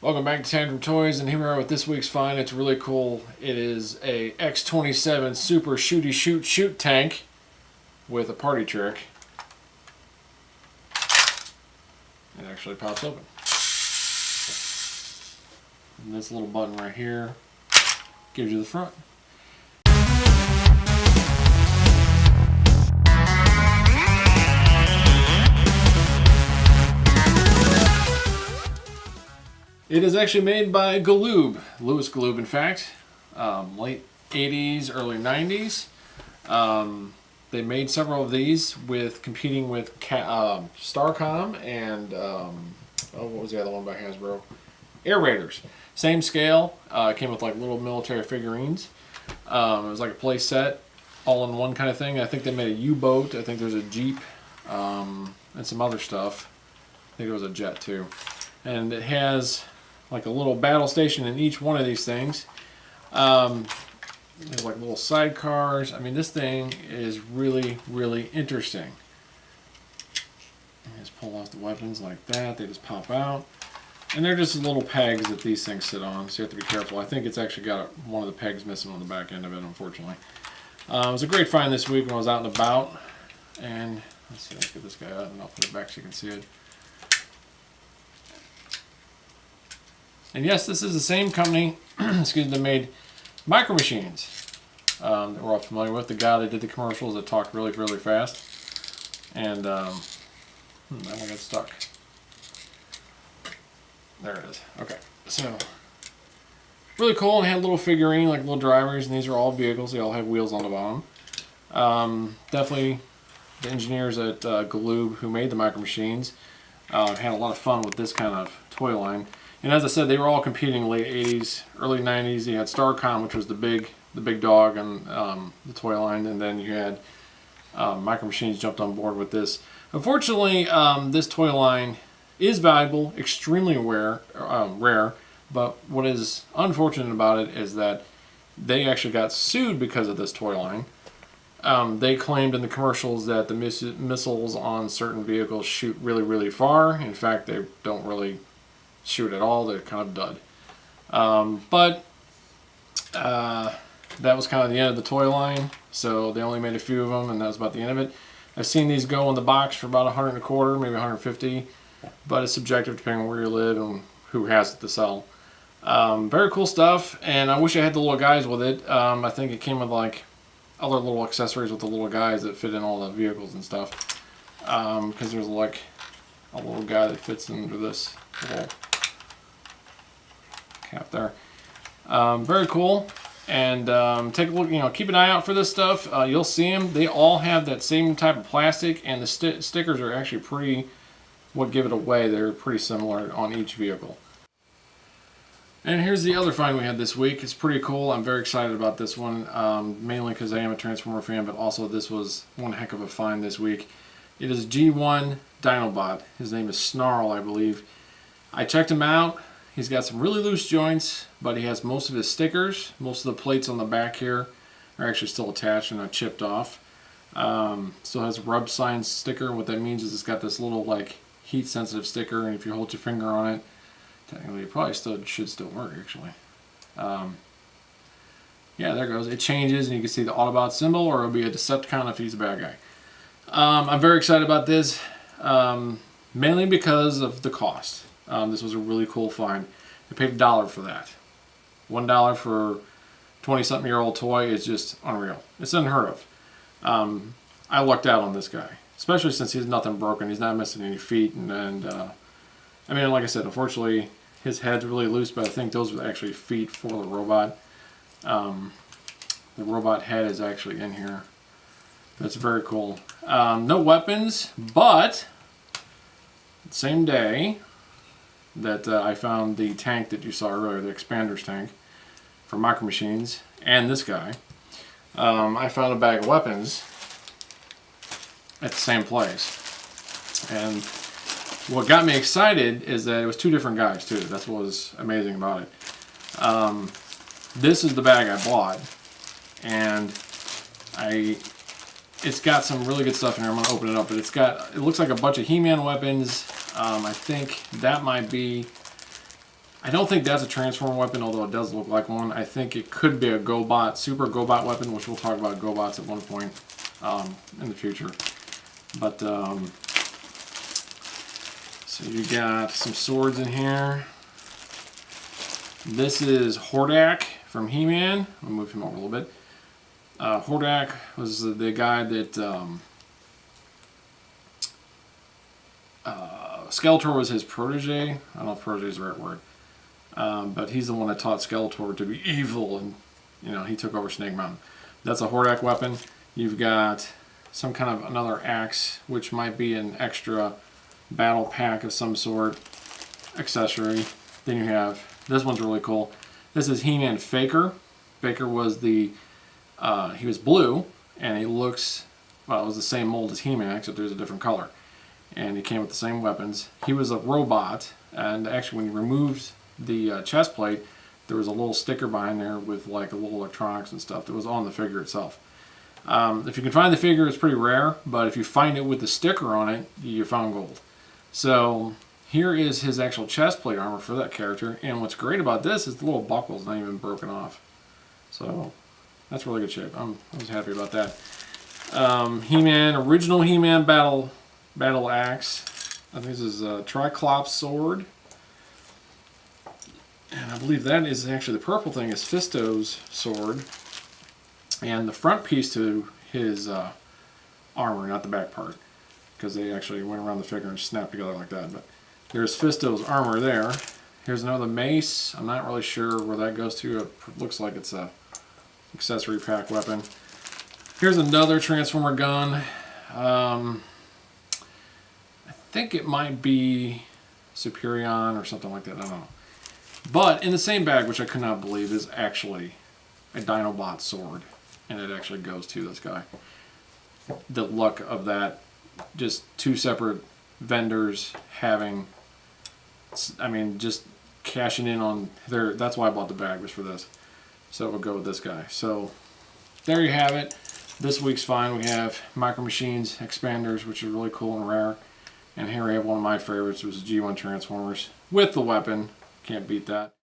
Welcome back to Tantrum Toys, and here we are with this week's find. It's really cool. It is a X-27 Super Shooty Shoot tank with a party trick. It actually pops open. And this little button right here gives you the front. It is actually made by Galoob, Louis Galoob in fact, late 80s, early 90s. They made several of these competing with Starcom and, what was the other one by Hasbro? Air Raiders. Same scale, came with like little military figurines. It was like a play set, all in one kind of thing. I think they made a U-boat, I think there's a Jeep, and some other stuff. I think there was a jet too. And it has like a little battle station in each one of these things. There's like little sidecars. I mean, this thing is really, really interesting. You just pull off the weapons like that. They just pop out. And they're just little pegs that these things sit on, so you have to be careful. I think it's actually got one of the pegs missing on the back end of it, unfortunately. It was a great find this week when I was out and about. And let's see, let's get this guy out and I'll put it back so you can see it. And yes, this is the same company, excuse me, that made Micro Machines that we're all familiar with. The guy that did the commercials that talked really, really fast. And that one got stuck. There it is. Okay, so really cool, and had a little figurine, like little drivers, and these are all vehicles. They all have wheels on the bottom. Definitely the engineers at Galoob who made the Micro Machines had a lot of fun with this kind of toy line. And as I said, they were all competing late 80s, early 90s. You had Starcom, which was the big dog on the toy line, and then you had Micro Machines jumped on board with this. Unfortunately, this toy line is valuable, extremely rare, but what is unfortunate about it is that they actually got sued because of this toy line. They claimed in the commercials that the missiles on certain vehicles shoot really, really far. In fact, they don't really shoot at all. They're kind of dud. That was kind of the end of the toy line, so they only made a few of them, and that was about the end of it. I've seen these go in the box for about $125, maybe $150, but it's subjective depending on where you live and who has it to sell. Very cool stuff, and I wish I had the little guys with it. I think it came with like other little accessories with the little guys that fit in all the vehicles and stuff, because there's like a little guy that fits into this little cap there. Very cool, and take a look, keep an eye out for this stuff. You'll see them. They all have that same type of plastic, and the stickers are actually what give it away. They're pretty similar on each vehicle. And here's the other find we had this week. It's pretty cool. I'm very excited about this one, mainly because I am a Transformer fan, but also this was one heck of a find this week. It is G1 Dinobot. His name is Snarl, I believe. I checked him out. He's got some really loose joints, but he has most of his stickers. Most of the plates on the back here are actually still attached and are chipped off. Still has a rub sign sticker. What that means is it's got this little like heat sensitive sticker, and if you hold your finger on it, technically it probably should still work actually. Yeah, there it goes. It changes, and you can see the Autobot symbol, or it'll be a Decepticon if he's a bad guy. I'm very excited about this, mainly because of the cost. This was a really cool find. I paid $1 for that. $1 for 20-something-year-old toy is just unreal. It's unheard of. I lucked out on this guy, especially since he's nothing broken. He's not missing any feet, and I mean, like I said, unfortunately, his head's really loose, but I think those are actually feet for the robot. The robot head is actually in here. That's very cool. No weapons, but same day that I found the tank that you saw earlier, the X-PANDER's tank for Micro Machines, and this guy, I found a bag of weapons at the same place. And what got me excited is that it was two different guys too. That's what was amazing about it. This is the bag I bought, and it's got some really good stuff in here. I'm going to open it up, but it looks like a bunch of He-Man weapons. I think that might be I don't think that's a transformer weapon, although it does look like one. I think it could be a GoBot, super GoBot weapon, which we'll talk about GoBots at one point in the future. But, so you got some swords in here. This is Hordak from He-Man. I'll move him over a little bit. Hordak was the guy that Skeletor was his protege. I don't know if protege is the right word. But he's the one that taught Skeletor to be evil, and you know, he took over Snake Mountain. That's a Hordak weapon. You've got some kind of another axe, which might be an extra battle pack of some sort, accessory. Then you have, this one's really cool. This is He-Man Faker. Faker was the, he was blue, and he looks, well, it was the same mold as He-Man, except there's a different color. And he came with the same weapons. He was a robot, and actually when you removed the chest plate, there was a little sticker behind there with like a little electronics and stuff that was on the figure itself. If you can find the figure, it's pretty rare, but if you find it with the sticker on it, you found gold. So here is his actual chest plate armor for that character, and what's great about this is the little buckle's not even broken off. So that's really good shape. I was happy about that. He-Man, original He-Man battle axe. I think this is a Triclops sword. And I believe that is actually the purple thing is Fisto's sword. And the front piece to his armor, not the back part, because they actually went around the figure and snapped together like that. But there's Fisto's armor there. Here's another mace. I'm not really sure where that goes to. It looks like it's a accessory pack weapon. Here's another Transformer gun. I think it might be Superion or something like that. I don't know. But in the same bag, which I could not believe, is actually a Dinobot sword. And it actually goes to this guy. The luck of that, just two separate vendors having, I mean, just cashing in on their, that's why I bought the bag, was for this. So it would go with this guy. So there you have it. This week's find, we have Micro Machines Expanders, which is really cool and rare. And here we have one of my favorites, which was G1 Transformers with the weapon. Can't beat that.